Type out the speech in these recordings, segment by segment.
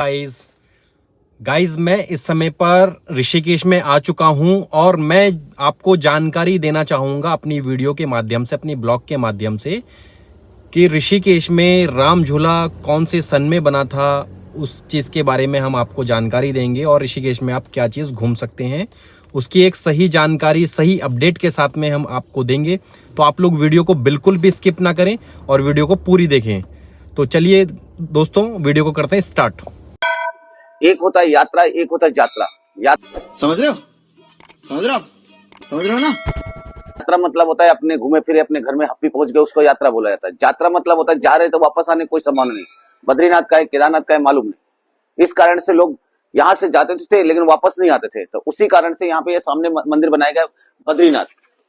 Guys guys मैं इस समय पर ऋषिकेश में आ चुका हूं और मैं आपको जानकारी देना चाहूंगा अपनी वीडियो के माध्यम से, अपनी ब्लॉग के माध्यम से, कि ऋषिकेश में राम झूला कौन से सन में बना था। उस चीज़ के बारे में हम आपको जानकारी देंगे और ऋषिकेश में आप क्या चीज़ घूम सकते हैं उसकी एक सही जानकारी, सही अपडेट के साथ में हम आपको देंगे। तो आप लोग वीडियो को बिल्कुल भी स्किप ना करें और वीडियो को पूरी देखें। तो चलिए दोस्तों, वीडियो को करते हैं स्टार्ट। एक होता है यात्रा, एक होता है यात्रा। समझ रहे हो ना। यात्रा मतलब होता है अपने घूमे फिरे, अपने घर में हप्पी पहुंच गए, उसको यात्रा बोला जाता है। यात्रा मतलब होता है जा रहे तो वापस आने कोई संभावना नहीं। बद्रीनाथ का है, केदारनाथ का है, मालूम नहीं। इस कारण से लोग यहाँ से जाते थे लेकिन वापस नहीं आते थे। तो उसी कारण से यहाँ पे ये सामने मंदिर बनाया गया, बद्रीनाथ।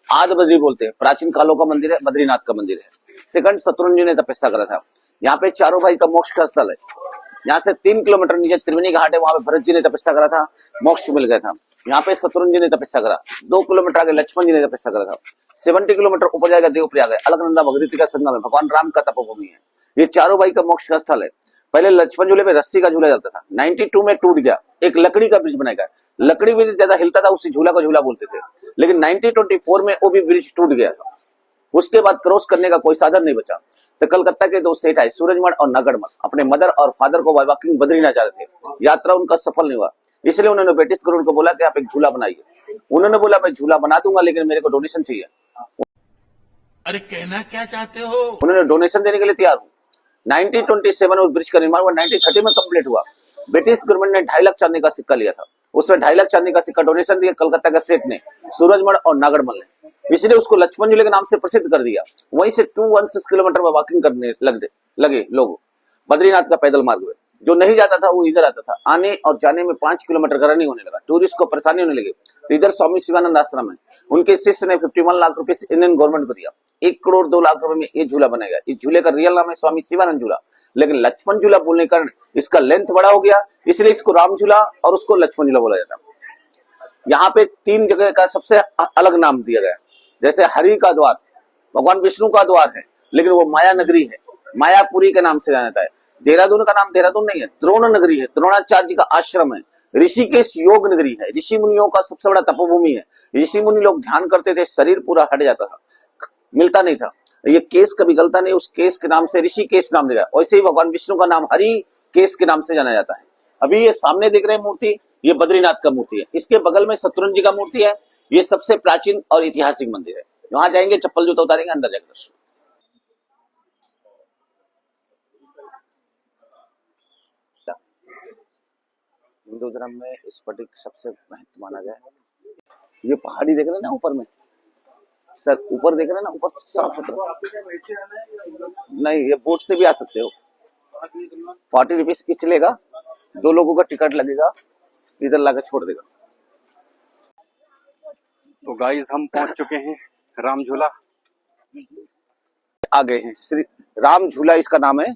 आद बद्री बोलते हैं, प्राचीन कालों का मंदिर है, बद्रीनाथ का मंदिर है। सेकंड, शत्रुंजय जी ने तपस्या करा था। यहाँ पे चारों भाई का मोक्ष का स्थल है। यहाँ से 3 किलोमीटर नीचे त्रिवेणी घाट है, वहां पे भरत जी ने तपस्या करा था, मोक्ष मिल गया था। यहाँ पे शत्रुंजय जी ने तपस्या करा। 2 किलोमीटर आगे लक्ष्मण जी ने तपस्या करा था। 70 किलोमीटर ऊपर जाएगा देवप्रयाग है, अलकनंदा भगीरथी का संगम है, भगवान राम का तपोभूमि है। ये चारों भाई का मोक्ष का स्थल है। पहले लक्ष्मण झूले पे रस्सी का झूला चलता था, 92 में टूट गया। एक लकड़ी का ब्रिज बनाया गया, लकड़ी ब्रिज ज्यादा हिलता था, उसी झूला को झूला बोलते थे। लेकिन 1924 में वो भी ब्रिज टूट गया था। उसके बाद क्रॉस करने का कोई साधन नहीं बचा। तो कलकत्ता के 2 सेठ आए, सूरजमल और नगरमल, अपने मदर और फादर को वॉकिंग बद्रीनाथ जा रहे थे। यात्रा उनका सफल नहीं हुआ, इसलिए उन्होंने ब्रिटिश गवर्नमेंट को बोला कि आप एक झूला बनाइए। उन्होंने बोला मैं झूला बना दूंगा लेकिन मेरे को डोनेशन चाहिए। अरे कहना क्या चाहते हो? उन्होंने डोनेशन देने के लिए तैयार हूँ। 1927 में ब्रिज का निर्माण हुआ, 1930 में कंप्लीट हुआ। ब्रिटिश गवर्नमेंट ने 2.5 लाख चांदी का सिक्का लिया था, उसमें 2.5 लाख चांदी का सिक्का डोनेशन दिया कलकत्ता का सेठ ने, सूरजमल और नागरमल ने। इसलिए उसको लक्ष्मण झूले के नाम से प्रसिद्ध कर दिया। वहीं से 216 किलोमीटर में वॉकिंग करने लगे लोग। बद्रीनाथ का पैदल मार्ग में जो नहीं जाता था वो इधर आता था। आने और जाने में 5 किलोमीटर का रनिंग होने लगा। टूरिस्ट को परेशानी होने लगी। तो इधर स्वामी शिवानंद आश्रम है, उनके शिष्य ने 51 लाख रुपए इंडियन गवर्नमेंट को दिया। 1 करोड़ 2 लाख रुपए में ये झूला बनाएगा। इस झूले का रियल नाम है स्वामी शिवानंद झूला, लेकिन लक्ष्मण झूला बोलने के कारण इसका लेंथ बड़ा हो गया, इसलिए इसको राम झूला और उसको लक्ष्मण झूला बोला जाता है। यहाँ पे 3 जगह का सबसे अलग नाम दिया गया। जैसे हरि का द्वार भगवान विष्णु का द्वार है, लेकिन वो माया नगरी है, मायापुरी के नाम से जाना जाता है। देहरादून का नाम देहरादून नहीं है, द्रोण नगरी है, द्रोणाचार्य जी का आश्रम है। ऋषिकेश योग नगरी है, ऋषि मुनियों का सबसे बड़ा तपोभूमि है। ऋषि मुनि लोग ध्यान करते थे, शरीर पूरा हट जाता था, मिलता नहीं था। ये केस कभी गलता नहीं, उस केस के नाम से ऋषिकेश नाम दिया। वैसे ही भगवान विष्णु का नाम हरि केश के नाम से जाना जाता है। अभी ये सामने देख रहे हैं मूर्ति, ये बद्रीनाथ का मूर्ति है। इसके बगल में शत्रुंजय जी का मूर्ति है। ये सबसे प्राचीन और ऐतिहासिक मंदिर है। वहां जाएंगे, चप्पल जूता उतारेंगे, अंदर जाकर दर्शन। हिंदू धर्म में स्फटिक सबसे महत्व माना गया है। ये पहाड़ी देख रहे हैं ना ऊपर में, सर ऊपर देख रहे हैं ना, ऊपर साफ सुथरा नहीं। ये बोट से भी आ सकते हो। 40 रुपीज की चलेगा, 2 लोगों का टिकट लगेगा, इधर लाकर छोड़ देगा। तो गाइस हम पहुंच चुके हैं राम झूला। आ गए हैं, श्री राम झूला इसका नाम है।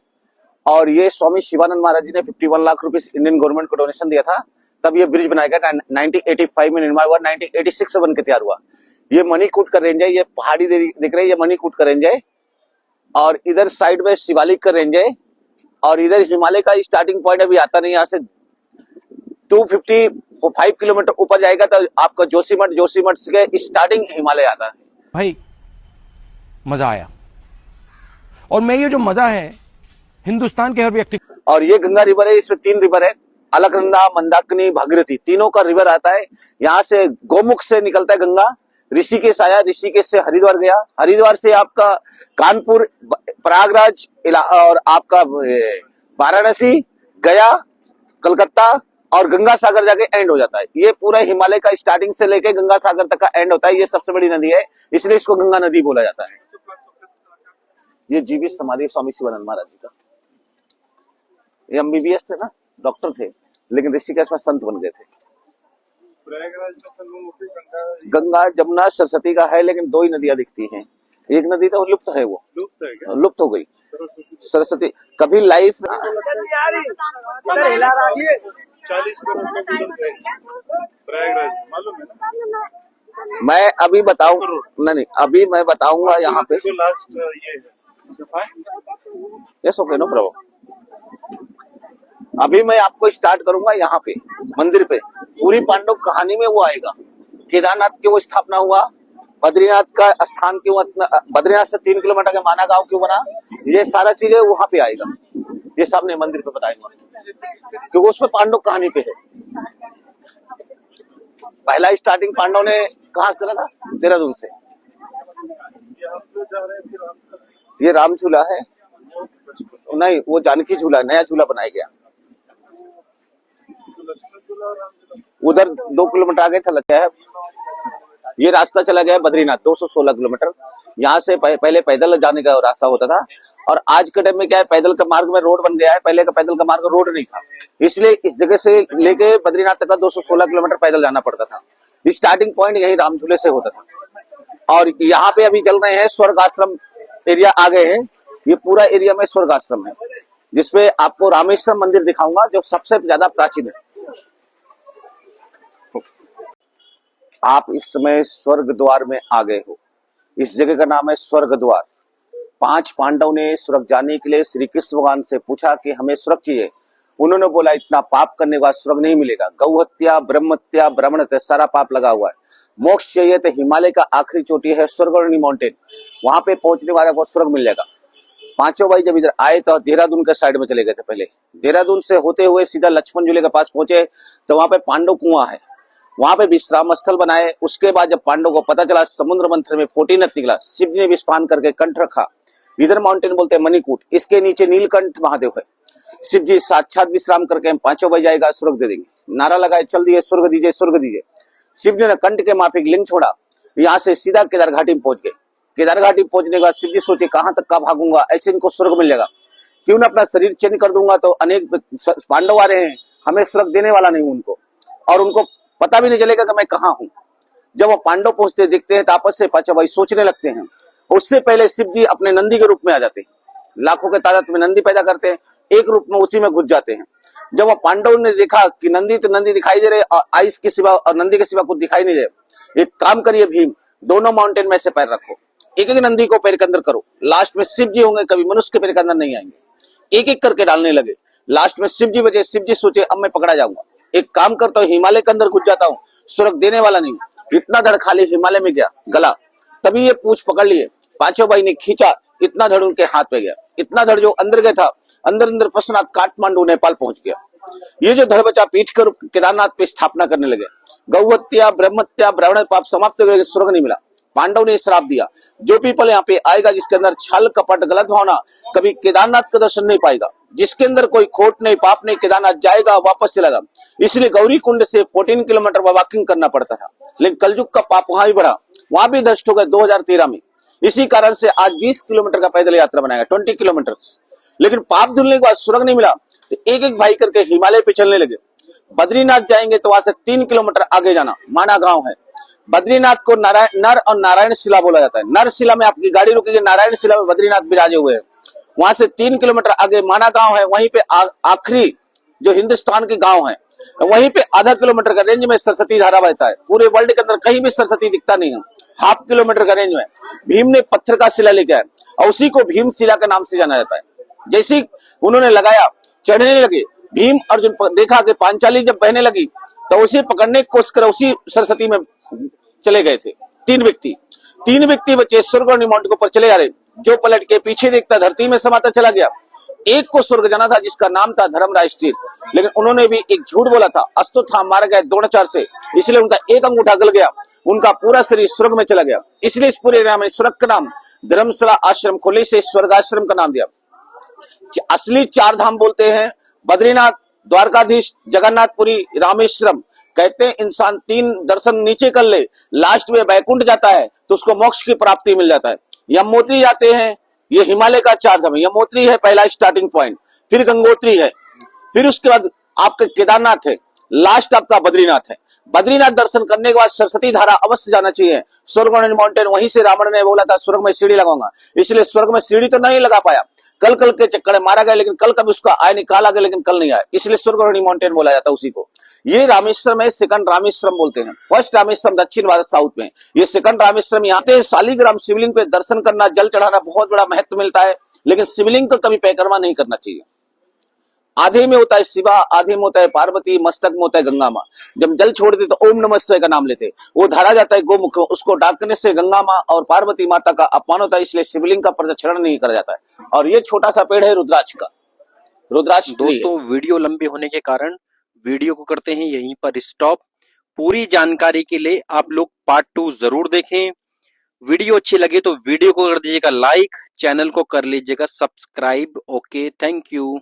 और ये स्वामी शिवानंद महाराज जी ने 51 लाख रुपए इंडियन गवर्नमेंट को डोनेशन दिया था, तब ये ब्रिज बनाया गया। 1985 में निर्माण हुआ, 1986 में बन के तैयार हुआ। ये मणिकूट का रेंज है, ये पहाड़ी दिख रही है, ये मणिकूट का रेंज है। और इधर साइड में शिवालिक का रेंज है। और इधर हिमालय का स्टार्टिंग पॉइंट अभी आता नहीं, यहाँ से 255 किलोमीटर ऊपर जाएगा तो आपका जोशीमठ से स्टार्टिंग हिमालय आता है। भाई मजा आया, और मैं ये जो मजा है हिंदुस्तान के हर व्यक्ति। और ये गंगा रिवर है, इसमें 3 रिवर है, अलकनंदा, मंदाकिनी, भागीरथी, तीनों का रिवर आता है। यहाँ से गोमुख से निकलता है गंगा, ऋषिकेश आया, ऋषिकेश से हरिद्वार गया, हरिद्वार से आपका कानपुर, प्रयागराज और आपका वाराणसी, गया, कलकत्ता और गंगा सागर जाके एंड हो जाता है। ये पूरा हिमालय का स्टार्टिंग से लेके गंगा सागर तक का एंड होता है। ये सबसे बड़ी नदी है, इसलिए इसको गंगा नदी बोला जाता है। ये जीवित समाधि स्वामी शिवानंद महाराज जी का। ये MBBS थे ना, डॉक्टर थे, लेकिन ऋषिकेश में संत बन गए थे। प्रयागराज में गंगा, जमुना, सरस्वती का है, लेकिन 2 ही नदियां दिखती हैं। एक नदी तो लुप्त है, वो लुप्त हो गई, सरस्वती। कभी लाइफ 40 करोड़ प्रयागराज, मालूम है ना? मैं अभी बताऊं, नहीं अभी मैं बताऊंगा यहाँ पे। लास्ट ये यस, ओके, नो प्रॉब्लम। अभी मैं आपको स्टार्ट करूंगा यहाँ पे मंदिर पे, पूरी पांडव कहानी में वो आएगा। केदारनाथ क्यों स्थापना हुआ, बद्रीनाथ का स्थान क्यों, बद्रीनाथ से 3 किलोमीटर का माना गांव क्यों बना, ये सारा चीजें वहां पे आएगा। ये सामने मंदिर पे बताएंगे, क्योंकि उसमें पांडव कहानी पे है। पहला स्टार्टिंग पांडव ने कहां से करा था, देहरादून से। ये राम झूला है, नहीं वो जानकी झूला, नया झूला बनाया गया। उधर 2 किलोमीटर आगे था लगा है, ये रास्ता चला गया बद्रीनाथ 216 किलोमीटर। यहाँ से पहले पैदल जाने का रास्ता होता था, और आज के टाइम में क्या है, पैदल का मार्ग में रोड बन गया है। पहले का पैदल का मार्ग रोड नहीं था, इसलिए इस जगह से लेके बद्रीनाथ तक का 216 किलोमीटर पैदल जाना पड़ता था। स्टार्टिंग पॉइंट यही रामझूले से होता था। और यहाँ पे अभी चल रहे हैं स्वर्ग आश्रम एरिया आ गए हैं। ये पूरा एरिया में स्वर्ग आश्रम है, जिसपे आपको रामेश्वरम मंदिर दिखाऊंगा जो सबसे ज्यादा प्राचीन है। आप इस समय स्वर्ग द्वार में आ गए हो। इस जगह का नाम है स्वर्ग द्वार। 5 पांडव ने स्वर्ग जाने के लिए श्री कृष्ण भगवान से पूछा कि हमें स्वर्ग चाहिए। उन्होंने बोला इतना पाप करने के बाद स्वर्ग नहीं मिलेगा, गौ हत्या, ब्रह्म हत्या, ब्राह्मण हत्या, सारा पाप लगा हुआ है। मोक्ष चाहिए तो हिमालय का आखिरी चोटी है स्वर्गवर्णी माउंटेन, वहां पे पहुंचने वाले को स्वर्ग मिल जाएगा। पांचों भाई जब इधर आए तो देहरादून के साइड में चले गए थे। पहले देहरादून से होते हुए सीधा लक्ष्मण झूले के पास पहुंचे तो वहां पे पांडव कुआं है, वहां पे विश्राम स्थल बनाए। उसके बाद जब पांडव को पता चला समुद्र मंथन में 14 निकला, शिव जी ने विस्फान करके कंठ रखा। इधर माउंटेन बोलते हैं मणिकूट, इसके नीचे नीलकंठ महादेव है। शिव जी साक्षात विश्राम करके हम पांचों भाई जाएगा स्वर्ग दे देंगे, नारा लगाए चल दिए स्वर्ग दीजिए स्वर्ग दीजिए। शिव जी ने कंठ के माफिक लिंग छोड़ा, यहाँ से सीधा केदार घाटी में पहुंच गए। केदार घाटी पहुंचने के बाद शिव जी सोचे कहां तक का भागूंगा, ऐसे इनको स्वर्ग मिल जाएगा, क्यों ना अपना शरीर चेंज कर दूंगा तो अनेक पांडव आ रहे हैं, हमें स्वर्ग देने वाला नहीं उनको, और उनको पता भी नहीं चलेगा कि मैं कहाँ हूँ। जब वो पांडव पहुंचते दिखते हैं तो आपस से पांचों भाई सोचने लगते हैं। उससे पहले शिव जी अपने नंदी के रूप में आ जाते हैं, लाखों के तादाद में नंदी पैदा करते हैं, एक रूप में उसी में घुस जाते हैं। जब वो पांडव ने देखा कि नंदी तो नंदी दिखाई दे रहे और आइस के सिवा और नंदी के सिवा कुछ दिखाई नहीं दे, एक काम करिए भीम, दोनों माउंटेन में से पैर रखो, एक एक नंदी को पैर के अंदर करो। लास्ट में शिव जी होंगे, कभी मनुष्य के पैर के अंदर नहीं आएंगे। एक एक करके डालने लगे। लास्ट में शिव जी बचे। शिव जी सोचे अब मैं पकड़ा जाऊंगा, एक काम करता हूँ हिमालय के अंदर घुस जाता हूँ, स्वर्ग देने वाला नहीं। इतना धड़ खाली हिमालय में गया गला, तभी ये पूछ पकड़ लिए। पांचों भाई ने खींचा, इतना धड़ उनके हाथ में गया, इतना धड़ जो अंदर गया था, अंदर अंदर पश्चिमात काठमांडू नेपाल पहुंच गया। ये जो धड़ बचा पीठ कर केदारनाथ पे स्थापना करने लगे। गौ हत्या, ब्रह्म हत्या, ब्राह्मण पाप समाप्त हो गए, स्वर्ग नहीं मिला। पांडव ने श्राप दिया, जो पीपल यहाँ पे आएगा जिसके अंदर छल कपट गलत भावना, कभी केदारनाथ का दर्शन नहीं पाएगा। जिसके अंदर कोई खोट नहीं पाप नहीं, केदारनाथ जाएगा वापस चलेगा। इसलिए गौरी कुंड से 14 किलोमीटर वॉकिंग करना पड़ता था, लेकिन कलयुग का पाप वहां भी बढ़ा, वहां भी नष्ट हो गया 2013 में। इसी कारण से आज 20 किलोमीटर का पैदल यात्रा बनाएगा, 20 किलोमीटर। लेकिन पाप धुलने के बाद स्वर्ग नहीं मिला तो एक एक भाई करके हिमालय पे चलने लगे। बद्रीनाथ जाएंगे तो वहां से 3 किलोमीटर आगे जाना, माना गांव है। बद्रीनाथ को नर और नारायण शिला बोला जाता है। नर शिला में आपकी गाड़ी रुकेगी, नारायण शिला में बद्रीनाथ विराजे हुए हैं। वहां से 3 किलोमीटर आगे माना गांव है, वहीं पे आखिरी जो हिंदुस्तान के गांव है, वहीं पे आधा किलोमीटर का रेंज में सरस्वती धारा बहता है। पूरे वर्ल्ड के अंदर कहीं भी सरस्वती दिखता नहीं है, हाफ किलोमीटर का रेंज में। भीम ने पत्थर का शिला लेके आया और उसी को भीम शिला के नाम से जाना जाता है। जैसे उन्होंने लगाया, चढ़ने लगे, भीम अर्जुन देखा कि पांचाली जब बहने लगी तो उसे पकड़ने की कोशिश कर उसी सरस्वती में चले गए थे। 3 व्यक्ति बचे, स्वर्ग और माउंटेन के ऊपर चले जा रहे। जो पलट के पीछे देखता धरती में समाता चला गया। एक को स्वर्ग जाना था जिसका नाम था धर्मराज तीर, लेकिन उन्होंने भी एक झूठ बोला था, अश्वत्थामा मारा गया द्रोणाचार्य से, इसलिए उनका एक अंगूठा गल गया, उनका पूरा शरीर स्वर्ग में चला गया। इसलिए इस पूरे नाम स्वर्ग का नाम धर्मशाला आश्रम खोले से स्वर्ग आश्रम का नाम दिया। असली 4 धाम बोलते हैं बद्रीनाथ, द्वारकाधीश, जगन्नाथपुरी, रामेश्वरम। कहते हैं इंसान 3 दर्शन नीचे कर ले, लास्ट में बैकुंठ जाता है तो उसको मोक्ष की प्राप्ति मिल जाता है। यमुनोत्री जाते हैं, ये हिमालय का 4 धाम है। यमुनोत्री है पहला स्टार्टिंग पॉइंट, फिर गंगोत्री है, फिर उसके बाद आपका केदारनाथ है, लास्ट आपका बद्रीनाथ है। बद्रीनाथ दर्शन करने के बाद सरस्वती धारा अवश्य जाना चाहिए। स्वर्ग माउंटेन, वहीं से रावण ने बोला था स्वर्ग में सीढ़ी लगाऊंगा, इसलिए स्वर्ग में सीढ़ी तो नहीं लगा पाया, कल के चक्कर मारा गया, लेकिन कल कभी उसका आय निकाला गया, लेकिन कल नहीं आया, इसलिए स्वर्ग माउंटेन बोला जाता है उसी को। ये रामेश्वरम है, सेकंड रामेश्वरम बोलते हैं। फर्स्ट रामेश्वरम दक्षिण भारत साउथ में, ये सेकंड रामेश्वरम। यहाँ पे शालिग्राम शिवलिंग पे दर्शन करना, जल चढ़ाना बहुत बड़ा महत्व मिलता है, लेकिन शिवलिंग को कभी परिक्रमा नहीं करना चाहिए। आधे में होता है शिवा, आधे में होता है पार्वती, मस्तक में होता है गंगा माँ। जब जल छोड़ते तो ओम नमः शिवाय का नाम लेते, वो धरा जाता है गोमुख, उसको डाकने से गंगा माँ और पार्वती माता का अपमान होता है, इसलिए शिवलिंग का प्रदक्षिण नहीं करा जाता है। और ये छोटा सा पेड़ है रुद्राक्ष का, रुद्राक्ष ट्री है। दोस्तों वीडियो लंबी होने के कारण वीडियो को करते हैं यहीं पर स्टॉप। पूरी जानकारी के लिए आप लोग पार्ट 2 जरूर देखें। वीडियो अच्छी लगे तो वीडियो को कर दीजिएगा लाइक, चैनल को कर लीजिएगा सब्सक्राइब। Okay, thank you.